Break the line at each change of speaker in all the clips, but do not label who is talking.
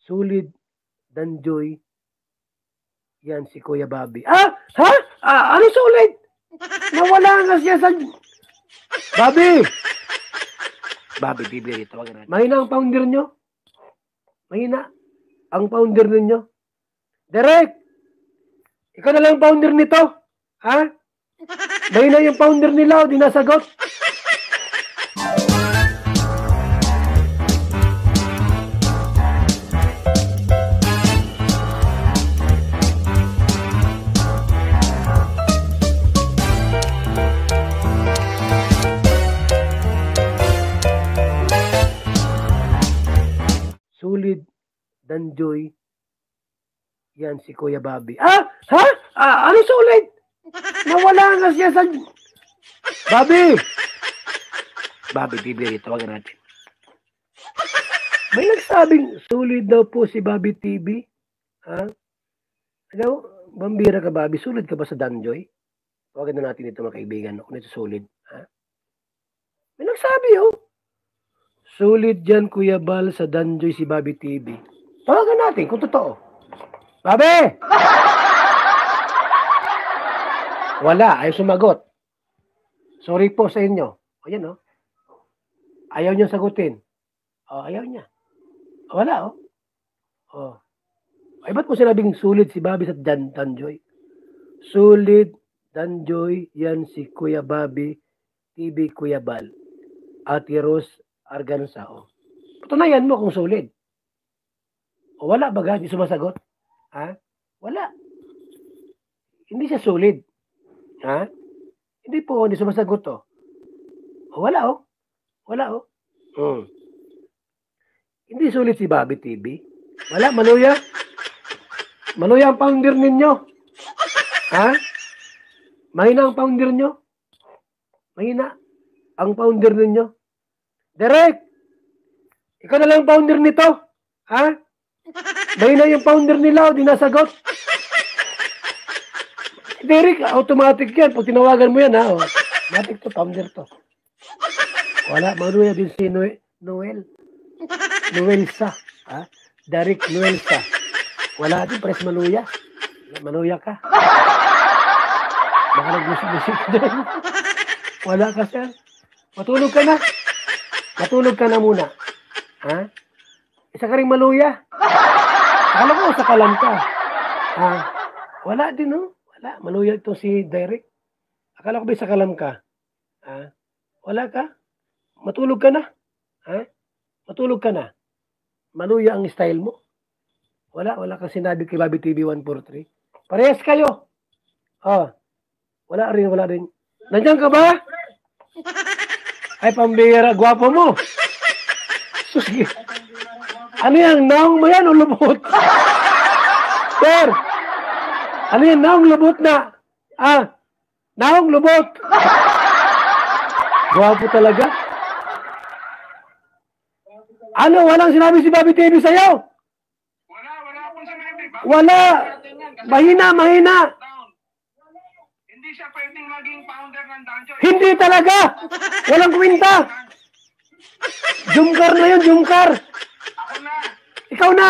Sulit Danjoy. Yan si Kuya Bobby. Ha? Ano sulit? Nawala nga siya sa... Bobby! Bobby, bibili ito. Mahina ang founder nyo? Mahina ang founder ninyo? Derek! Ikaw na lang founder nito? Ha? Mahina yung founder nila o di nasagot? Sulit Danjoy. Yan si Kuya Bobby. Ano sulit? Nawala nga siya sa... Bobby! Bobby, bibili ito. Wag natin. May nagsabing sulit daw po si Bobby TV. Ha? Ano? Bambira ka, Bobby. Sulit ka ba sa Danjoy? Wag na natin ito, mga kaibigan. Kung ito sulit. Ha? May nagsabi, oh. Sulit dyan, Kuya Bal, sa Danjoy si Bobby TV. Tawagan natin kung totoo. Bobby! Wala, ayaw sumagot. Sorry po sa inyo. Ayan, oh. Ayaw niyo sagutin. Oh, ayaw niya. Wala, oh. Oh. Ay, ba't mo sinabing sulit si Bobby sa Danjoy? Sulit, Danjoy, yan si Kuya Bobby TV, Kuya Bal. Ate Rose Arganza, oh. Patunayan mo kung sulit. O wala ba, hindi sumasagot? Ha? Wala. Hindi siya sulit. Ha? Hindi po, hindi sumasagot, oh. O wala, oh. Wala, oh. Hindi sulit si Bobby TV. Wala, maluya. Maluya ang founder ninyo. Ha? Mahina ang founder nyo. Mahina ang founder ninyo. Derek! Ikaw na lang founder nito. Ha? Mahina yung founder nila o di nasagot. Derek, automatic yan. Pag tinawagan mo yan, ha? Automatic to, founder to. Wala, manuya din si Noel. Noelsa. Ha? Derek Noelsa. Wala din, pares maluya. Maluya ka. Baka nag-musik-musik din. Wala ka, sir. Matulog ka na. Matulog ka na muna. Ha? Isa ka rin maluya. Akala ko, sa kalam ka. Ha? Wala din, no? Wala. Maluya ito si Derek. Akala ko ba sa kalam ka? Ha? Wala ka? Matulog ka na. Ha? Matulog ka na. Maluya ang style mo. Wala kang sinabi kay Bobby TV 143. Parehas kayo. Oh. Wala rin. Nandiyan ka ba? Ay, pambira, gwapo mo. Susi. Ano yan? Naong mo yan o lubot? Sir, ano yan? Naong lubot na? Naong lubot. Gwapo talaga. Ano? Walang sinabi si Bobby TV sa'yo?
Wala akong sinabi.
Wala. Mahina.
Hindi siya pwedeng maging founder ng Danjoy.
Hindi talaga. Walang kwenta. Jumkar na yun, Jumkar.
Ako na.
Ikaw na.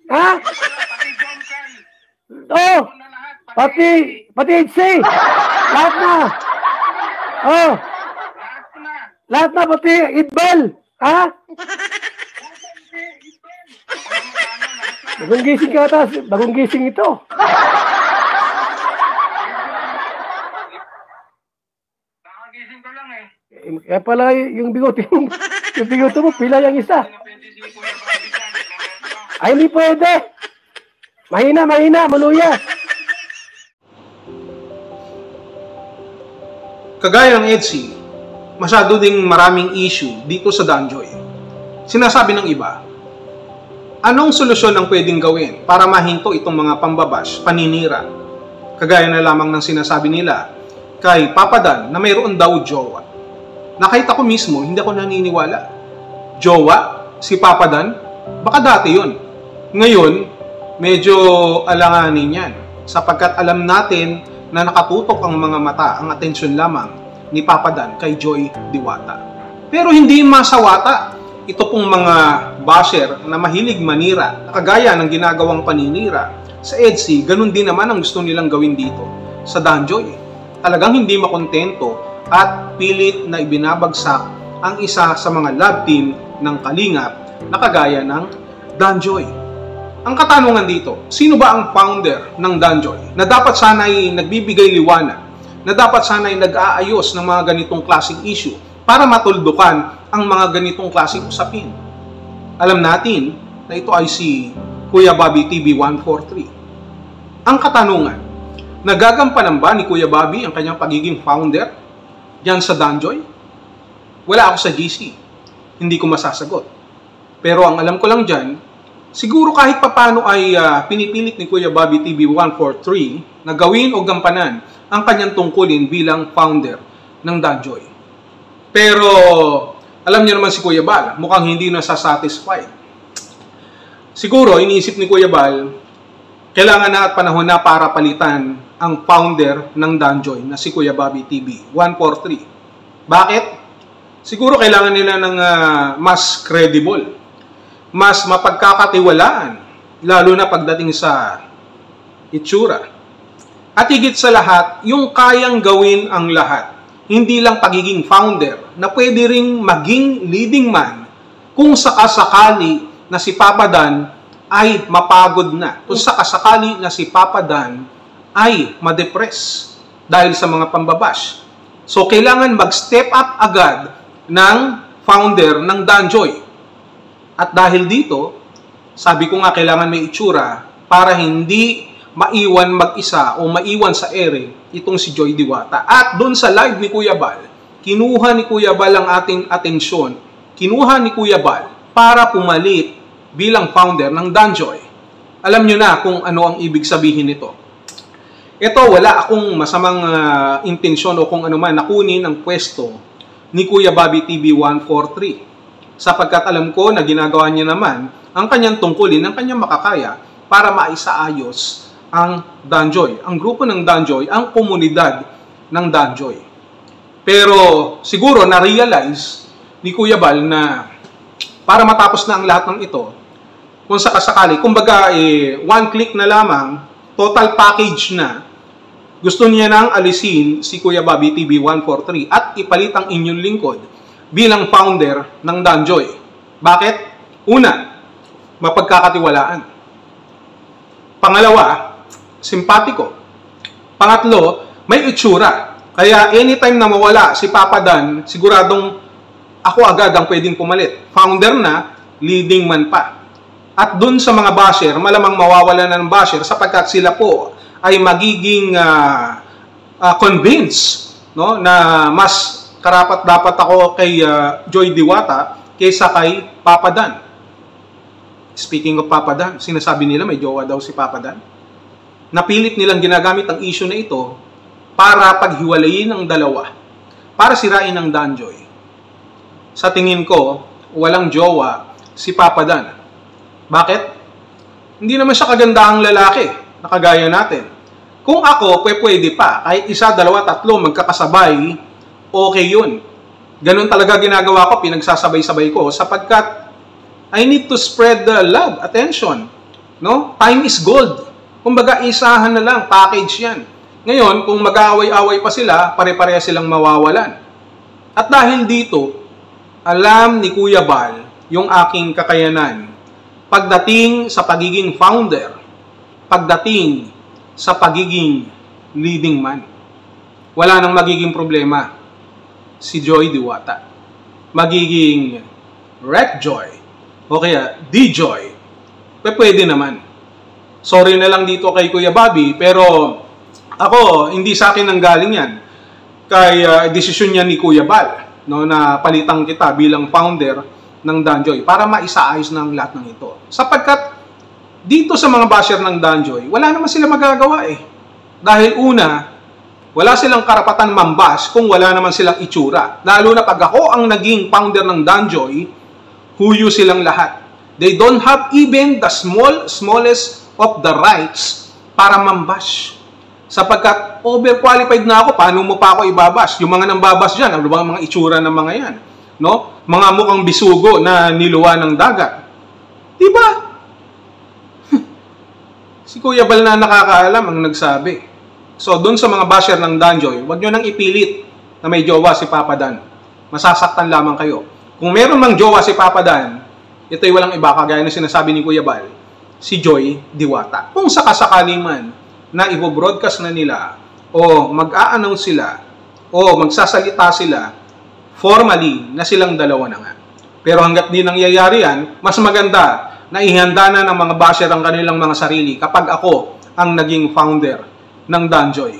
Ha?
Pati John Carl.
Oh.
Ako na lahat.
Pati HC. Lahat na. Oh.
Lahat ko na.
Lahat na, pati Idbal. Ha? Bagong gising ka ata. Bagong gising ito.
Nakagising ko lang eh.
Kaya pala yung bigote mo. Yung bigote mo, pila yung isa.
Pwede si Kuya Bobby dyan.
Ay, hindi pwede. Mahina, maluya.
Kagaya ng EDSI, masyado ding maraming issue dito sa Danjoy. Sinasabi ng iba, anong solusyon ang pwedeng gawin para mahinto itong mga pambabash, paninira? Kagaya na lamang ng sinasabi nila kay Papa Dan na mayroon daw jowa. Nakita ko mismo, hindi ako naniniwala. Jowa? Si Papa Dan? Baka dati yun. Ngayon, medyo alanganin yan. Sapagkat alam natin na nakatutok ang mga mata, ang atensyon lamang ni Papa Dan kay Joy Diwata. Pero hindi masawata ito pong mga basher na mahilig manira, kagaya ng ginagawang paninira sa EDSI, ganun din naman ang gusto nilang gawin dito sa Danjoy. Talagang hindi makontento at pilit na ibinabagsak ang isa sa mga love team ng Kalingap na kagaya ng Danjoy. Ang katanungan dito, sino ba ang founder ng Danjoy na dapat sana'y nagbibigay liwanag, na dapat sana'y nag-aayos ng mga ganitong klaseng issue para matuldukan ang mga ganitong klaseng usapin? Alam natin na ito ay si Kuya Bobby TV 143. Ang katanungan, nagagampanan ba ni Kuya Bobby ang kanyang pagiging founder diyan sa Danjoy? Wala ako sa GC, hindi ko masasagot. Pero ang alam ko lang dyan, siguro kahit papano ay pinipilit ni Kuya Bobby TV 143 na gawin o gampanan ang kanyang tungkulin bilang founder ng Danjoy. Pero alam niyo naman si Kuya Bal, mukhang hindi nasasatisfied. Siguro iniisip ni Kuya Bal, kailangan na at panahon na para palitan ang founder ng Danjoy na si Kuya Bobby TV 143. Bakit? Siguro kailangan nila ng mas credible, mas mapagkakatiwalaan, lalo na pagdating sa itsura. At higit sa lahat, yung kayang gawin ang lahat. Hindi lang pagiging founder, na pwede ring maging leading man kung sakasakali na si Papa Dan ay mapagod na. Kung sakasakali na si Papa Dan ay madepress dahil sa mga pambabash. So, kailangan mag-step up agad ng founder ng Danjoy. At dahil dito, sabi ko nga kailangan may itsura para hindi maiwan mag-isa o maiwan sa ere itong si Joy Diwata. At doon sa live ni Kuya Bal, kinuha ni Kuya Bal ang ating atensyon. Kinuha ni Kuya Bal para pumalit bilang founder ng Danjoy. Alam nyo na kung ano ang ibig sabihin nito. Ito, wala akong masamang intensyon o kung ano man nakunin ang pwesto ni Kuya Bobby TV 143. Sapagkat alam ko na ginagawa niya naman ang kanyang tungkulin, ang kanyang makakaya para maisaayos ang Danjoy, ang grupo ng Danjoy, ang komunidad ng Danjoy. Pero siguro na-realize ni Kuya Bal na para matapos na ang lahat ng ito, kung sakasakali, kumbaga one click na lamang, total package na, gusto niya nang alisin si Kuya Bobby TV 143 at ipalit ang inyong lingkod bilang founder ng Danjoy. Bakit? Una, mapagkakatiwalaan. Pangalawa, simpatiko. Pangatlo, may itsura. Kaya anytime na mawala si Papa Dan, siguradong ako agad ang pwedeng pumalit. Founder na, leading man pa. At dun sa mga basher, malamang mawawala na ng basher sapagkat sila po ay magiging convinced, no, na mas karapat dapat ako kay Joy Diwata kaysa kay Papa Dan. Speaking of Papa Dan, sinasabi nila may jowa daw si Papa Dan. Napilit nilang ginagamit ang issue na ito para paghiwalayin ang dalawa, para sirain ang Danjoy. Sa tingin ko, walang jowa si Papa Dan. Bakit? Hindi naman siya kagandahang lalaki na kagaya natin. Kung ako, pwede pa. Kahit isa, dalawa, tatlo, magkakasabay, okay yun. Ganun talaga ginagawa ko, pinagsasabay-sabay ko, sapagkat I need to spread the love, attention. No? Time is gold. Kumbaga, isahan na lang, package yan. Ngayon, kung mag-aaway-away pa sila, pare-pareha silang mawawalan. At dahil dito, alam ni Kuya Bal yung aking kakayanan pagdating sa pagiging founder, pagdating sa pagiging leading man. Wala nang magiging problema si Joy Diwata. Magiging Rec Joy o kaya D-Joy. Pwede naman. Sorry na lang dito kay Kuya Bobby, pero ako, hindi sa akin nanggaling yan. Kay desisyon niya ni Kuya Bal, no, na palitan kita bilang founder ng Danjoy para maisaayos ng lahat ng ito. Sapagkat dito sa mga basher ng Danjoy, wala naman sila magagawa eh. Dahil una, wala silang karapatan mambash kung wala naman silang itsura. Lalo na pag ako ang naging founder ng Danjoy, huyo silang lahat. They don't have even the smallest of the rights para mambash. Sapagkat overqualified na ako, paano mo pa ako ibabash? Yung mga nambabas dyan, ano ba mga itsura ng mga yan? No? mga mukhang bisugo na niluwa ng dagat. Diba? Si Kuya Bal na nakakaalam ang nagsabi. So, dun sa mga basher ng Danjoy, huwag nyo nang ipilit na may jowa si Papa Dan. Masasaktan lamang kayo. Kung meron mang jowa si Papa Dan, ito'y walang iba kagaya na sinasabi ni Kuya Bal, si Joy Diwata. Kung sakasakali man na i-broadcast na nila o mag-a-announce sila o magsasalita sila formally na silang dalawa na nga. Pero hanggat di nangyayari yan, mas maganda na ihanda na ng mga basher ang kanilang mga sarili kapag ako ang naging founder ng Danjoy.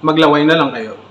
Maglaway na lang kayo.